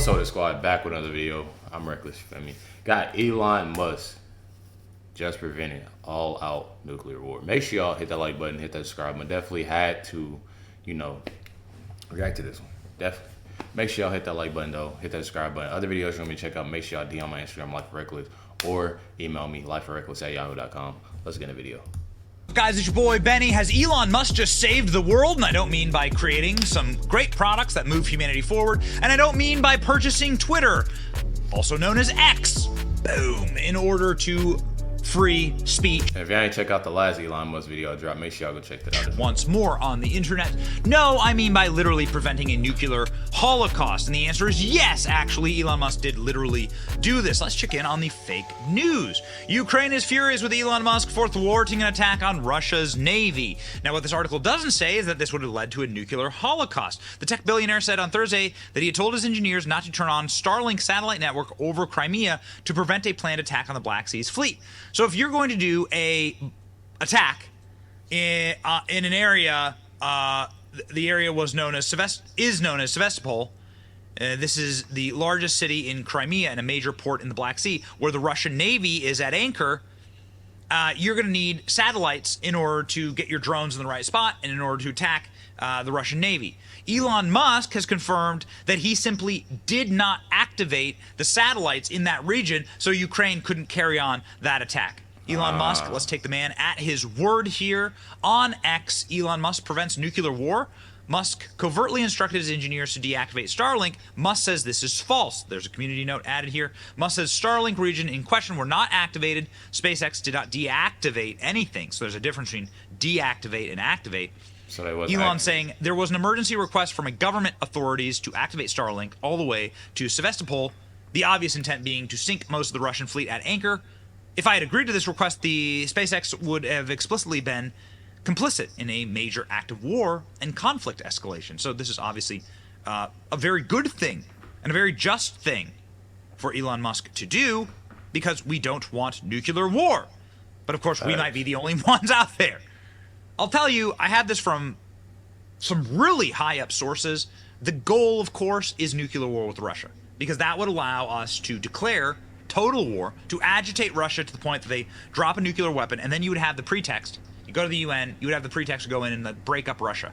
What's up, the squad? Back with another video. I'm Reckless, you feel me? Got Elon Musk just preventing all-out nuclear war. Make sure y'all hit that like button, hit that subscribe button. Definitely had to, react to this one. Definitely. Make sure y'all hit that like button, though. Hit that subscribe button. Other videos you're going to be check out, make sure y'all DM my Instagram, LifeWithRecklezz, or email me, LifeWithRecklezz@yahoo.com. Let's get in the video. Guys, it's your boy Benny. Has Elon Musk just saved the world? And I don't mean by creating some great products that move humanity forward. And I don't mean by purchasing Twitter, also known as X, boom, in order to free speech. And if y'all ain't check out the last Elon Musk video I dropped, make sure y'all go check that out. Once more on the internet. No, I mean by literally preventing a nuclear holocaust. And the answer is yes, actually, Elon Musk did literally do this. Let's check in on the fake news. Ukraine is furious with Elon Musk for thwarting an attack on Russia's navy. Now, what this article doesn't say is that this would have led to a nuclear holocaust. The tech billionaire said on Thursday that he had told his engineers not to turn on Starlink satellite network over Crimea to prevent a planned attack on the Black Sea's fleet. So if you're going to do a attack in an area, the area is known as Sevastopol. This is the largest city in Crimea and a major port in the Black Sea, where the Russian Navy is at anchor. You're going to need satellites in order to get your drones in the right spot and in order to attack the Russian Navy. Elon Musk has confirmed that he simply did not activate the satellites in that region, so Ukraine couldn't carry on that attack. Elon Musk, let's take the man at his word here. On X, Elon Musk prevents nuclear war. Musk covertly instructed his engineers to deactivate Starlink. Musk says this is false. There's a community note added here. Musk says Starlink region in question were not activated. SpaceX did not deactivate anything. So there's a difference between deactivate and activate. So that was Elon saying there was an emergency request from a government authorities to activate Starlink all the way to Sevastopol, the obvious intent being to sink most of the Russian fleet at anchor. If I had agreed to this request, the SpaceX would have explicitly been complicit in a major act of war and conflict escalation. So this is obviously a very good thing and a very just thing for Elon Musk to do, because we don't want nuclear war. But of course, we might be the only ones out there. I'll tell you, I had this from some really high up sources. The goal, of course, is nuclear war with Russia, because that would allow us to declare total war, to agitate Russia to the point that they drop a nuclear weapon, and then you would have the pretext. You go to the UN, you would have the pretext to go in and break up Russia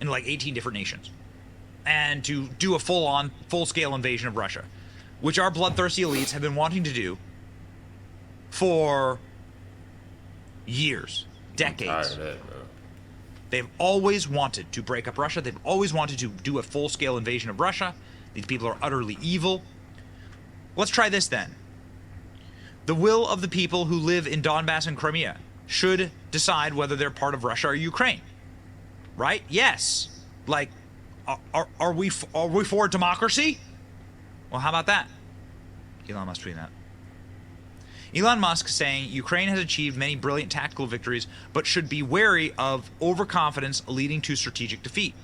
into like 18 different nations and to do a full-scale invasion of Russia, which our bloodthirsty elites have been wanting to do for years, decades. I'm tired of that, bro. They've always wanted to break up Russia. They've always wanted to do a full-scale invasion of Russia. These people are utterly evil. Let's try this then. The will of the people who live in Donbass and Crimea should decide whether they're part of Russia or Ukraine. Right? Yes. Like, are we for democracy? Well, how about that? Elon Musk tweeting that. Elon Musk saying Ukraine has achieved many brilliant tactical victories, but should be wary of overconfidence leading to strategic defeat.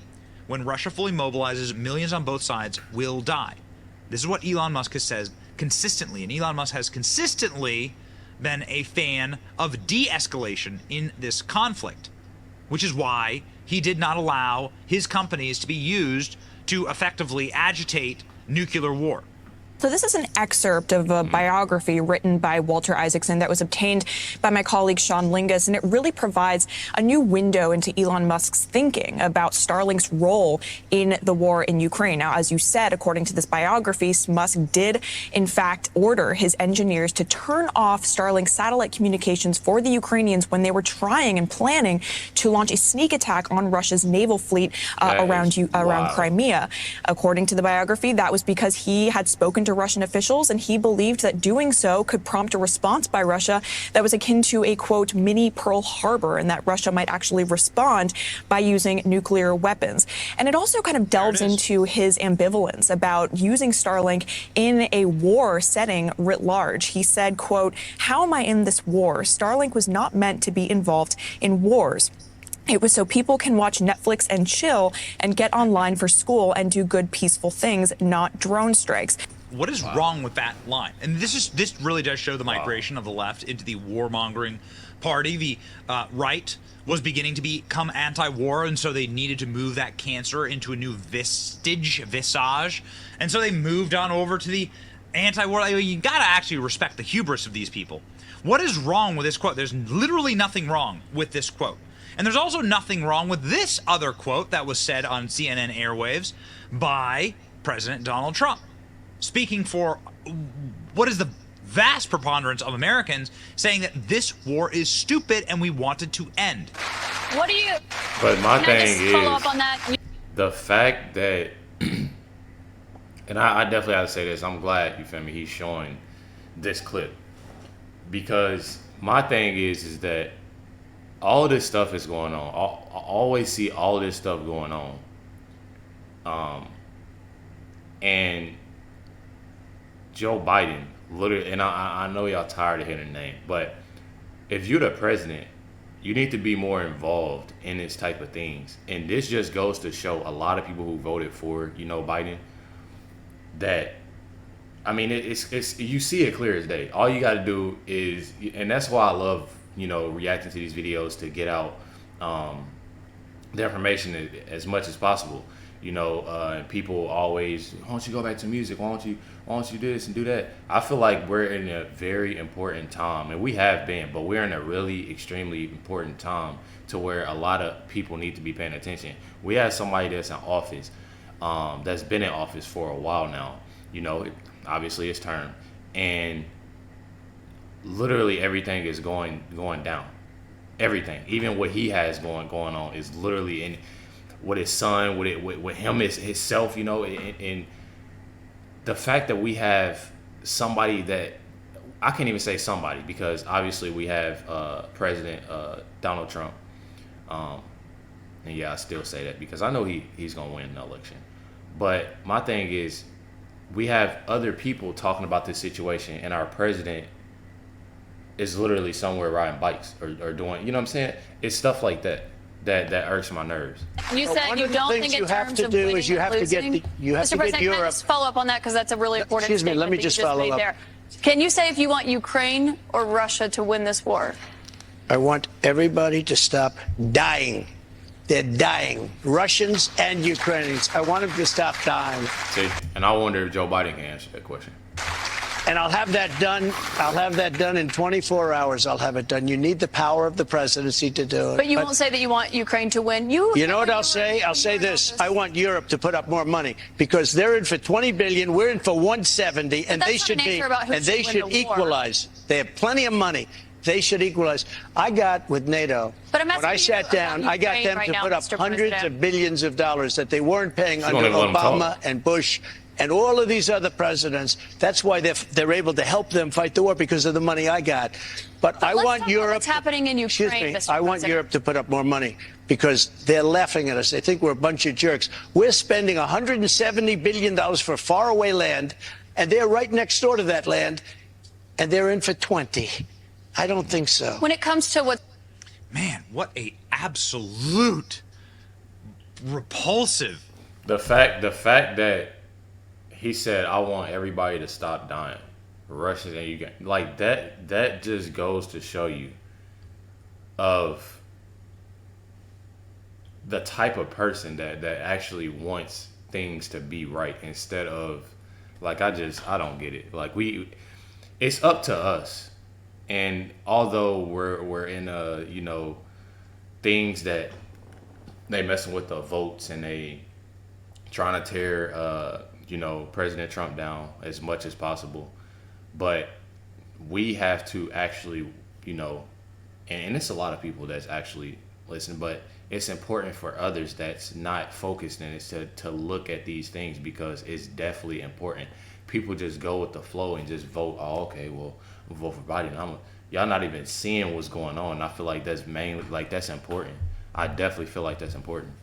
When Russia fully mobilizes, millions on both sides will die. This is what Elon Musk has said consistently, and Elon Musk has consistently been a fan of de-escalation in this conflict, which is why he did not allow his companies to be used to effectively agitate nuclear war. So this is an excerpt of a biography written by Walter Isaacson that was obtained by my colleague Sean Lingus, and it really provides a new window into Elon Musk's thinking about Starlink's role in the war in Ukraine. Now, as you said, according to this biography, Musk did, in fact, order his engineers to turn off Starlink satellite communications for the Ukrainians when they were trying and planning to launch a sneak attack on Russia's naval fleet around Crimea. According to the biography, that was because he had spoken to Russian officials, and he believed that doing so could prompt a response by Russia that was akin to a, quote, mini Pearl Harbor, and that Russia might actually respond by using nuclear weapons. And it also kind of delves into his ambivalence about using Starlink in a war setting writ large. He said, quote, "How am I in this war? Starlink was not meant to be involved in wars. It was so people can watch Netflix and chill and get online for school and do good, peaceful things, not drone strikes." What is wrong with that line? And this really does show the migration of the left into the warmongering party. The right was beginning to become anti-war, and so they needed to move that cancer into a new visage, and so they moved on over to the anti-war. You gotta actually respect the hubris of these people. What is wrong with this quote? There's literally nothing wrong with this quote. And there's also nothing wrong with this other quote that was said on CNN airwaves by President Donald Trump, speaking for what is the vast preponderance of Americans, saying that this war is stupid and we want it to end. What do you... But my thing is, follow up on that? the fact that, and I definitely have to say this, I'm glad, you feel me, he's showing this clip. Because my thing is that all of this stuff is going on. I always see all of this stuff going on. And Joe Biden, literally, and I know y'all tired of hearing the name, but if you're the president, you need to be more involved in this type of things. And this just goes to show a lot of people who voted for, Biden, that, I mean, it's you see it clear as day. All you got to do is, and that's why I love, reacting to these videos to get out the information as much as possible. And people always, why don't you go back to music? Why don't you do this and do that? I feel like we're in a very important time, and we have been, but we're in a really extremely important time to where a lot of people need to be paying attention. We have somebody that's in office, that's been in office for a while now. Obviously his term, and literally everything is going down. Everything, even what he has going on, is literally in. With his son, with him, himself, and the fact that we have somebody that, I can't even say somebody, because obviously we have President Donald Trump, and yeah, I still say that because I know he's gonna win the election. But my thing is, we have other people talking about this situation, and our president is literally somewhere riding bikes or doing, you know what I'm saying? It's stuff like that irks my nerves. You said you don't think in terms of winning you have to get losing? Mr. President, Europe. can I just follow up on that, because that's a really important Excuse me, let me statement just that you follow made up. there. Can you say if you want Ukraine or Russia to win this war? I want everybody to stop dying. They're dying. Russians and Ukrainians. I want them to stop dying. See, and I wonder if Joe Biden can answer that question. And I'll have that done. I'll have that done in 24 hours. I'll have it done. You need the power of the presidency to do it. But you won't say that you want Ukraine to win. You know what I'll say? I'll say this. I want Europe to put up more money, because they're in for 20 billion. We're in for 170, and they should be. And they should equalize. They have plenty of money. They should equalize. I got with NATO. But when I sat down, I got them to put up hundreds of billions of dollars that they weren't paying under Obama and Bush and all of these other presidents. That's why they're able to help them fight the war, because of the money I got. But I want Europe. What's happening in Ukraine, Mr. I want Europe to put up more money, because they're laughing at us. They think we're a bunch of jerks. We're spending $170 billion for faraway land, and they're right next door to that land, and they're in for 20. I don't think so. When it comes to what... Man, what a absolute repulsive. The fact that he said, I want everybody to stop dying. Russians and Ukraine. Like, that just goes to show you of the type of person that actually wants things to be right, instead of, like, I don't get it. Like, it's up to us. And although we're in things that they messing with the votes, and they trying to tear President Trump down as much as possible, but we have to actually, and it's a lot of people that's actually listening, but it's important for others that's not focused in it to look at these things, because it's definitely important. People just go with the flow and just vote. Oh, okay, well, we'll vote for Biden. Y'all not even seeing what's going on. I feel like that's that's important. I definitely feel like that's important.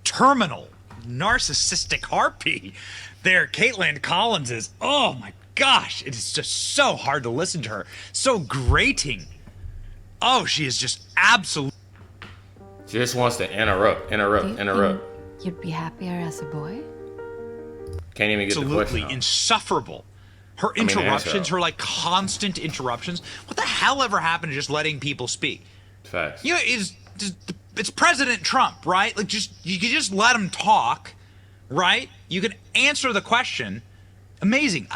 Terminal narcissistic harpy there, Caitlin Collins is, oh my gosh, it is just so hard to listen to her. So grating. Oh, she is just absolute. She just wants to interrupt. You'd be happier as a boy? Can't even get the question out. Insufferable. Her I mean, interruptions, her like constant interruptions. What the hell ever happened to just letting people speak? Facts. You know, it's President Trump, right? Like, you can just let him talk, right? You can answer the question. Amazing.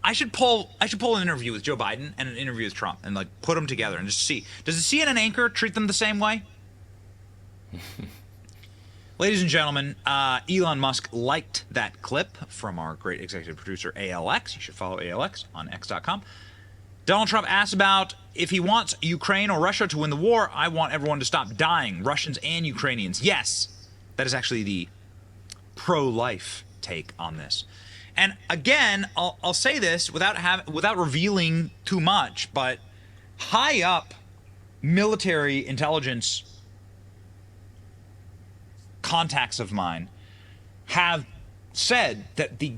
I should pull an interview with Joe Biden and an interview with Trump and like put them together and just see. Does the CNN anchor treat them the same way? Ladies and gentlemen, Elon Musk liked that clip from our great executive producer, ALX. You should follow ALX on x.com. Donald Trump asked about if he wants Ukraine or Russia to win the war. I want everyone to stop dying, Russians and Ukrainians. Yes, that is actually the pro-life take on this. And again, I'll say this without revealing too much, but high up military intelligence contacts of mine have said that the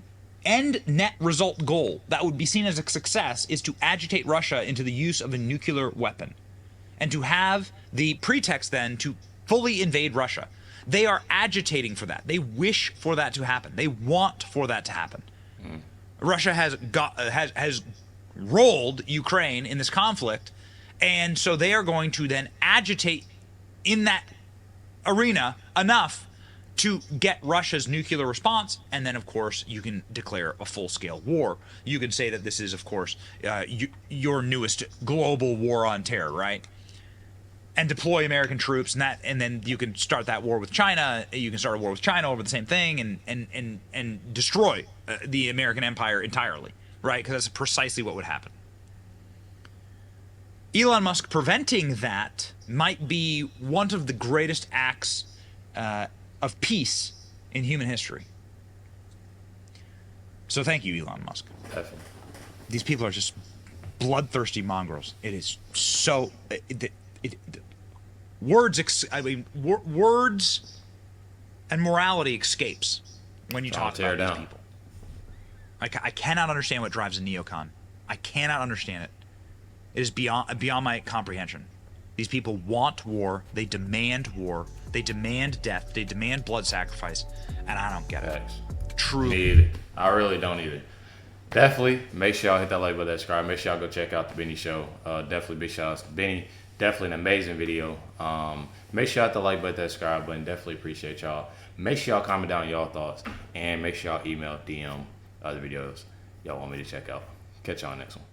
end net result goal that would be seen as a success is to agitate Russia into the use of a nuclear weapon and to have the pretext then to fully invade Russia. They are agitating for that. They wish for that to happen. They want for that to happen. Russia has rolled Ukraine in this conflict, and so they are going to then agitate in that arena enough to get Russia's nuclear response, and then, of course, you can declare a full-scale war. You can say that this is, of course, your newest global war on terror, right? And deploy American troops, and then you can start that war with China. You can start a war with China over the same thing, and destroy the American empire entirely, right? Because that's precisely what would happen. Elon Musk preventing that might be one of the greatest acts of peace in human history. So thank you, Elon Musk. Definitely. These people are just bloodthirsty mongrels. It is so... words and morality escapes when you talk about these people. I cannot understand what drives a neocon. I cannot understand it. It is beyond my comprehension. These people want war. They demand war. They demand death. They demand blood sacrifice. And I don't get it. Truly. Me either. I really don't either. Definitely make sure y'all hit that like button, that subscribe. Make sure y'all go check out the Benny Show. Definitely big shout outs to Benny. Definitely an amazing video. Make sure y'all hit the like button, that subscribe button. Definitely appreciate y'all. Make sure y'all comment down y'all thoughts. And make sure y'all email, DM other videos y'all want me to check out. Catch y'all next one.